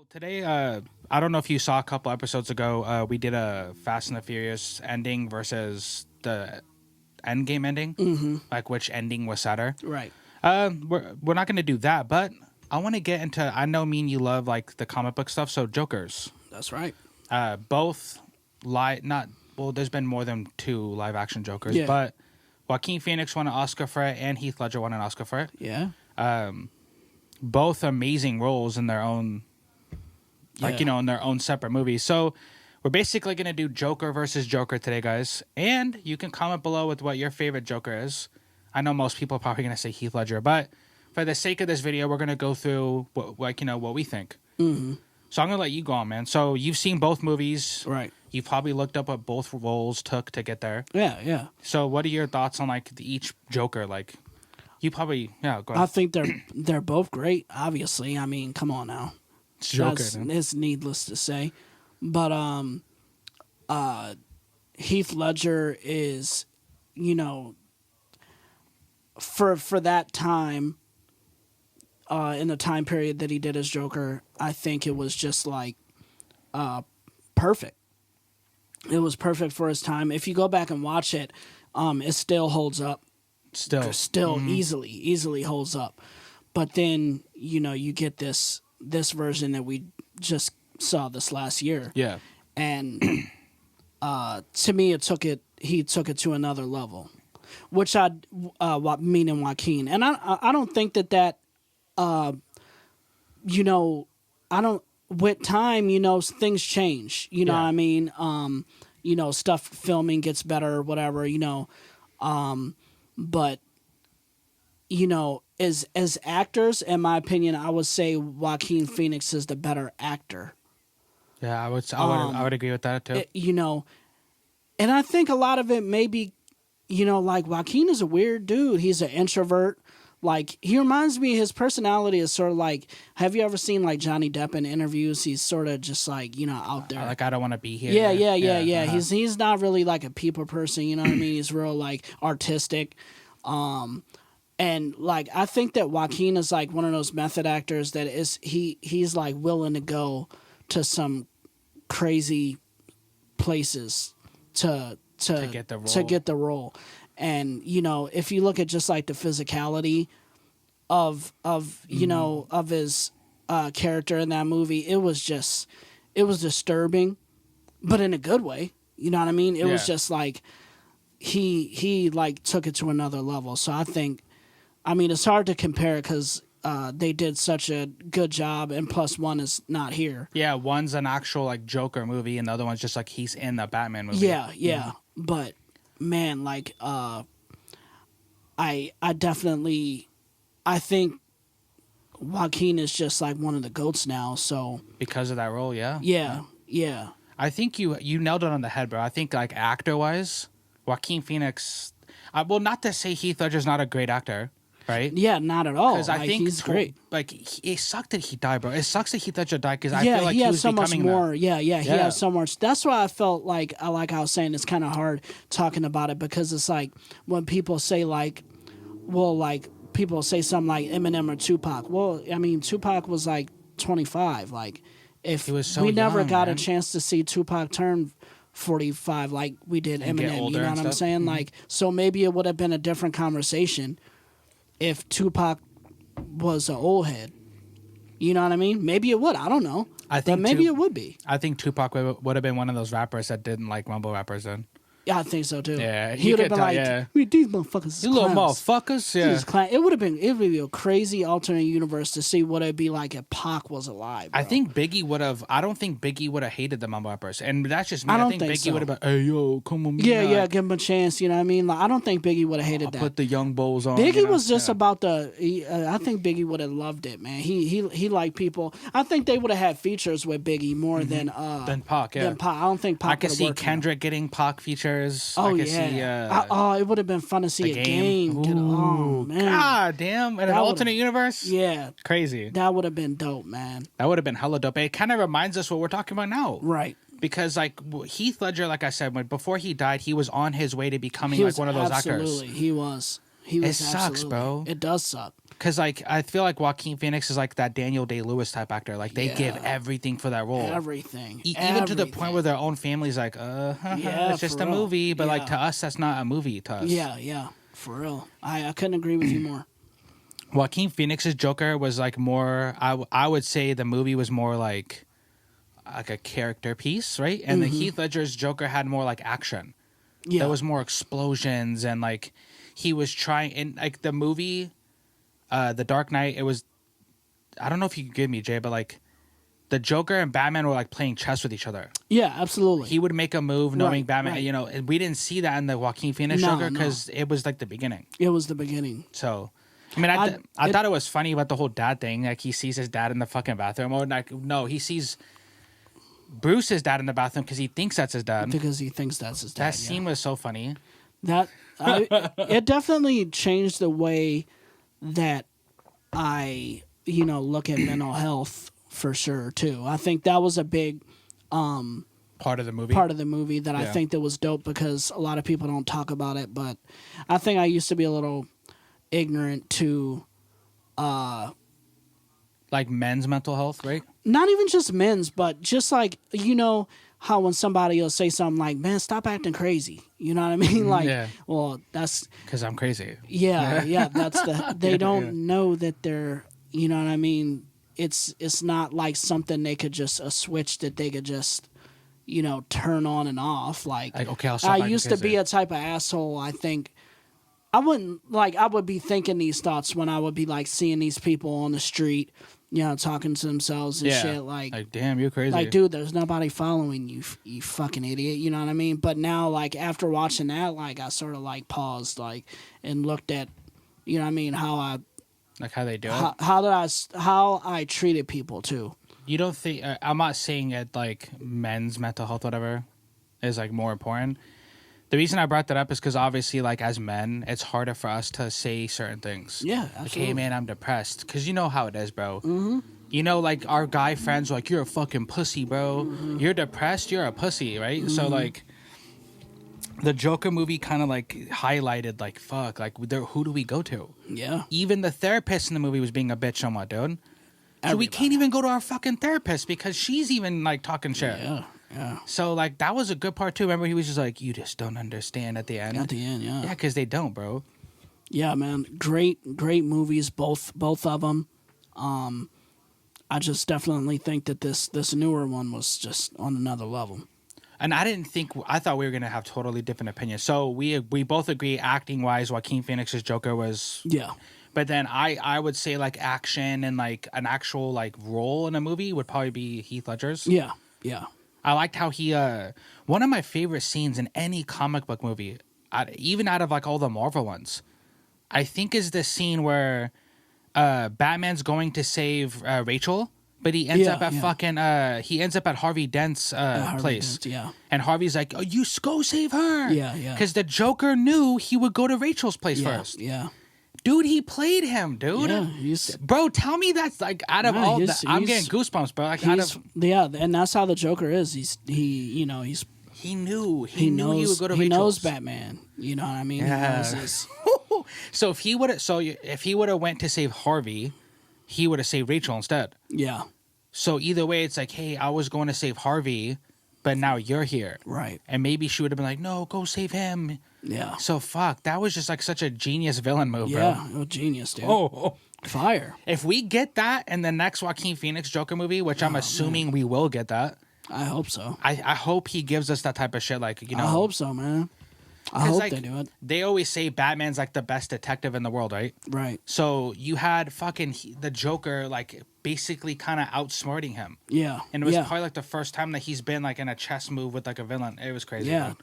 Today, I don't know if you saw a couple episodes ago, we did a Fast and the Furious ending versus the Endgame ending, like which ending was sadder. Right. We're not going to do that, but I want to get into. I know me and you love like the comic book stuff, so Jokers. That's right. Both not well. There's been more than two live action Jokers, Yeah. but Joaquin Phoenix won an Oscar for it, and Heath Ledger won an Oscar for it. Yeah. Both amazing roles in their own. Like, in their own separate movies. So we're basically going to do Joker versus Joker today, guys. And you can comment below with what your favorite Joker is. I know most people are probably going to say Heath Ledger, but for the sake of this video, we're going to go through what we think. Mm-hmm. So I'm going to let you go on, man. So you've seen both movies. Right. You've probably looked up what both roles took to get there. Yeah. So what are your thoughts on like each Joker? Like, you probably, go ahead. I think they're both great, obviously. I mean, come on now. It's Joker. It's needless to say. But Heath Ledger is, for that time, in the time period that he did his Joker, I think it was just like perfect. It was perfect for his time. If you go back and watch it, it still holds up. Still easily holds up. But then, you get this version that we just saw this last year. Yeah. And to me, he took it to another level, which meaning Joaquin. And I don't think that I don't, with time, things change, what I mean? Stuff filming gets better or whatever, but, as actors, in my opinion, I would say Joaquin Phoenix is the better actor. Yeah, I would agree with that too. And I think a lot of it may be, like Joaquin is a weird dude. He's an introvert. Like, he reminds me, his personality is sort of like, have you ever seen like Johnny Depp in interviews? He's sort of just like, out there. Like, I don't want to be here. Yeah. Uh-huh. He's not really like a people person, you know what I mean? He's real like artistic. And like, I think that Joaquin is like one of those method actors that he's like willing to go to some crazy places to get the role. And, if you look at just like the physicality of his character in that movie, it was disturbing, but in a good way. You know what I mean? It was just like, he like took it to another level. So I think, it's hard to compare because they did such a good job, and plus one is not here. Yeah, one's an actual like Joker movie, and the other one's just like he's in the Batman movie. Yeah. But man, like I think Joaquin is just like one of the GOATs now. So because of that role, yeah. I think you nailed it on the head, bro. I think like actor wise, Joaquin Phoenix. Well, not to say Heath Ledger's not a great actor. Right? Yeah, not at all. Because I think he's great. Like, it sucked that he died, bro. It sucks that Heath Ledger died because I feel like he has was so much more. He has so much. That's why I felt like I was saying, it's kind of hard talking about it because it's like when people say like, well, like people say something like Eminem or Tupac. Well, I mean, Tupac was like 25. Like, if he was so we never young, got man. a chance to see Tupac turn 45 like we did Eminem, you know what I'm saying? Like, so maybe it would have been a different conversation if Tupac was an old head. You know what I mean? Maybe it would. I don't know. But maybe it would be. I think Tupac would have been one of those rappers that didn't like mumble rappers then. Yeah, I think so too. Yeah, he would have been like, these motherfuckers is you little motherfuckers. Yeah, it would be a crazy alternate universe to see what it'd be like if Pac was alive. Bro. I think Biggie would have. I don't think Biggie would have hated the mumble rappers, and that's just me. I think Biggie would have been, hey yo, come on. Yeah, give him a chance. You know what I mean? Like, I don't think Biggie would have hated that. Put the young bulls on. Biggie was just about I think Biggie would have loved it, man. He liked people. I think they would have had features with Biggie more than Pac. Yeah, than Pac. I don't think Pac. I could see Kendrick getting Pac features. Oh yeah. It would have been fun to see a game. Oh man! God damn! In an alternate universe, yeah, crazy. That would have been dope, man. That would have been hella dope. It kind of reminds us what we're talking about now, right? Because like Heath Ledger, like I said, before he died, he was on his way to becoming like one of those actors. Absolutely, he was. It sucks, bro. It does suck. Because, like, I feel like Joaquin Phoenix is like that Daniel Day-Lewis type actor. Like, they give everything for that role. Everything. Even to the point where their own family's like, it's just a movie. But, like, to us, that's not a movie to us. Yeah. For real. I couldn't agree with you more. Joaquin Phoenix's Joker was, like, more... I would say the movie was more, like a character piece, right? And then Heath Ledger's Joker had more, like, action. Yeah. There was more explosions and, like, he was trying... And, like, the movie... The Dark Knight, it was, I don't know if you could give me, Jay, but like the Joker and Batman were like playing chess with each other. Yeah, absolutely. He would make a move knowing Batman, you know, and we didn't see that in the Joaquin Phoenix Joker because it was like the beginning. It was the beginning. So, I mean, I thought it was funny about the whole dad thing. Like he sees his dad in the fucking bathroom. Or like, no, he sees Bruce's dad in the bathroom because he thinks that's his dad. Because he thinks that's his dad. That scene was so funny. It definitely changed the way that I, look at mental health for sure too. I think that was a big part of the movie that I think that was dope because a lot of people don't talk about it, but I think I used to be a little ignorant to like men's mental health, right? Not even just men's, but just like, how when somebody will say something like, man, stop acting crazy. You know what I mean? Like, well, that's... Because I'm crazy. Yeah, that's the... They don't know that they're... You know what I mean? It's not like something they could just... A switch that they could just, turn on and off. Like okay, I'll stop acting used to be a type of asshole, I think... I would be thinking these thoughts when I would be, like, seeing these people on the street... talking to themselves and shit like, damn, you're crazy. Like, dude, there's nobody following you, you fucking idiot. You know what I mean? But now, like, after watching that, like, I sort of, like, paused, like, and looked at, you know what I mean, how they do it. How I treated people, too. You don't think... I'm not saying it, like, men's mental health, whatever, is, like, more important. The reason I brought that up is because obviously, like, as men, it's harder for us to say certain things. Yeah, absolutely. Like, hey, man, I'm depressed. Because you know how it is, bro. Mm-hmm. Like, our guy friends are like, you're a fucking pussy, bro. Mm-hmm. You're depressed, you're a pussy, right? Mm-hmm. So, like, the Joker movie kind of, like, highlighted, like, fuck, like, who do we go to? Yeah. Even the therapist in the movie was being a bitch somewhat, dude. So we can't even go to our fucking therapist because she's even, like, talking shit. Yeah. Yeah. So, like, that was a good part, too. Remember, he was just like, you just don't understand at the end. At the end, yeah. Yeah, because they don't, bro. Yeah, man. Great movies, both of them. I just definitely think that this newer one was just on another level. And I thought we were going to have totally different opinions. So, we both agree, acting-wise, Joaquin Phoenix's Joker was... Yeah. But then I would say, like, action and, like, an actual, like, role in a movie would probably be Heath Ledger's. Yeah. I liked how he, one of my favorite scenes in any comic book movie, even out of like all the Marvel ones, I think is the scene where Batman's going to save Rachel, but he ends up at he ends up at Harvey Dent's place. Dent, and Harvey's like, oh, you go save her. Yeah. Because the Joker knew he would go to Rachel's place first. Yeah. Dude, he played him, dude. Yeah, bro, tell me that's like out of all that. I'm getting goosebumps, bro. Like and that's how the Joker is. He knew he would go to Rachel's. He knows Batman. You know what I mean? Yeah. He knows So if he would have went to save Harvey, he would have saved Rachel instead. Yeah. So either way, it's like, hey, I was going to save Harvey, but now you're here. Right. And maybe she would have been like, no, go save him. Yeah. So fuck, that was just like such a genius villain move, bro. Yeah, oh, genius, dude. Oh. Fire. If we get that in the next Joaquin Phoenix Joker movie, which I'm assuming we will get that. I hope so. I hope he gives us that type of shit, like, I hope so, man. I hope like, they do it. They always say Batman's like the best detective in the world, right? Right. So you had fucking the Joker like basically kind of outsmarting him. Yeah. And it was probably like the first time that he's been like in a chess move with like a villain. It was crazy. Yeah.